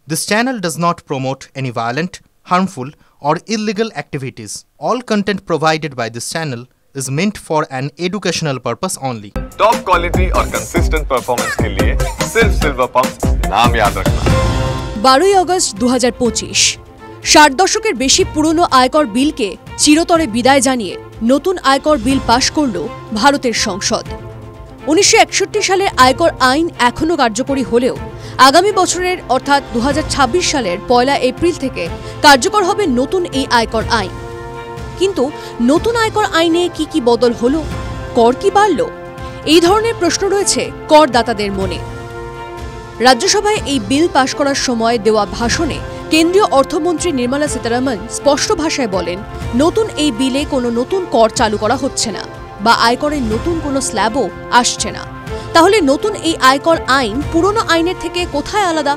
This channel does not promote any violent, harmful, or illegal activities. All content provided by this channel is meant for an educational purpose only. Top quality और consistent performance के लिए सिर्फ silver pump नाम याद रखना। 12 August 2025 60 দশকের বেশি পুরনো আয়কর বিলকে চিরতরে বিদায় জানিয়ে নতুন আয়কর বিল পাশ করল ভারতের সংসদ। 1961 সালের আয়কর আইন এখনও কার্যকরী হলেও আগামী বছরের অর্থাৎ 2026 সালের 1 এপ্রিল থেকে কার্যকর হবে নতুন এই আয়কর আইন। কিন্তু নতুন আয়কর আইনে কি বদল হলো, কর কি বাড়ল, এই ধরনের প্রশ্ন রয়েছে করদাতাদের মনে। রাজ্যসভায় এই বিল পাশ করার সময় দেওয়া ভাষণে কেন্দ্রীয় অর্থমন্ত্রী নির্মলা সীতারামন স্পষ্ট ভাষায় বলেন, নতুন এই বিলে কোনো নতুন কর চালু করা হচ্ছে না বা আয়করের নতুন কোনো স্ল্যাবও আসছে না। তাহলে নতুন এই আয়কর আইন পুরনো আইনের থেকে কোথায় আলাদা?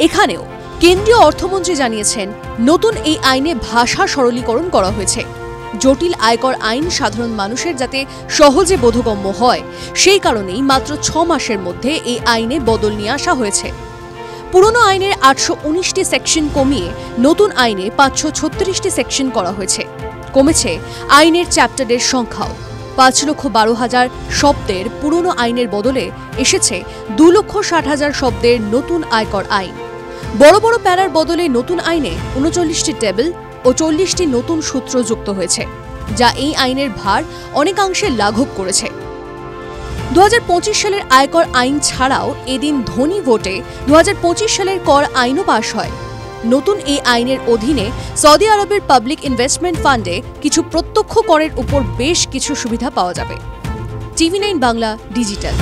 এখানেও কেন্দ্রীয় অর্থমন্ত্রী জানিয়েছেন, নতুন এই আইনে ভাষা সরলীকরণ করা হয়েছে। জটিল আয়কর আইন সাধারণ মানুষের যাতে সহজে বোধগম্য হয়, সেই কারণেই মাত্র 6 মাসের মধ্যে এই আইনে বদল নিয়ে আসা হয়েছে। পুরনো আইনের 819টি সেকশন কমিয়ে নতুন আইনে 536টি সেকশন করা হয়েছে। কমেছে আইনের চ্যাপ্টারের সংখ্যাও। 5,12,000 শব্দের পুরনো আইনের বদলে এসেছে 2,60,000 শব্দের নতুন আয়কর আইন। বড় বড় প্যারার বদলে নতুন আইনে 39টি টেবিল ও 40টি নতুন সূত্র যুক্ত হয়েছে, যা এই আইনের ভার অনেকাংশে লাঘব করেছে। 2025 সালের আয়কর আইন ছাড়াও এদিন ধনী ভোটে 2025 সালের কর আইনও পাশ হয়। নতুন এই আইনের অধীনে সৌদি আরবের পাবলিক ইনভেস্টমেন্ট ফান্ডে কিছু প্রত্যক্ষ করের উপর বেশ কিছু সুবিধা পাওয়া যাবে। TV9 Bangla digital.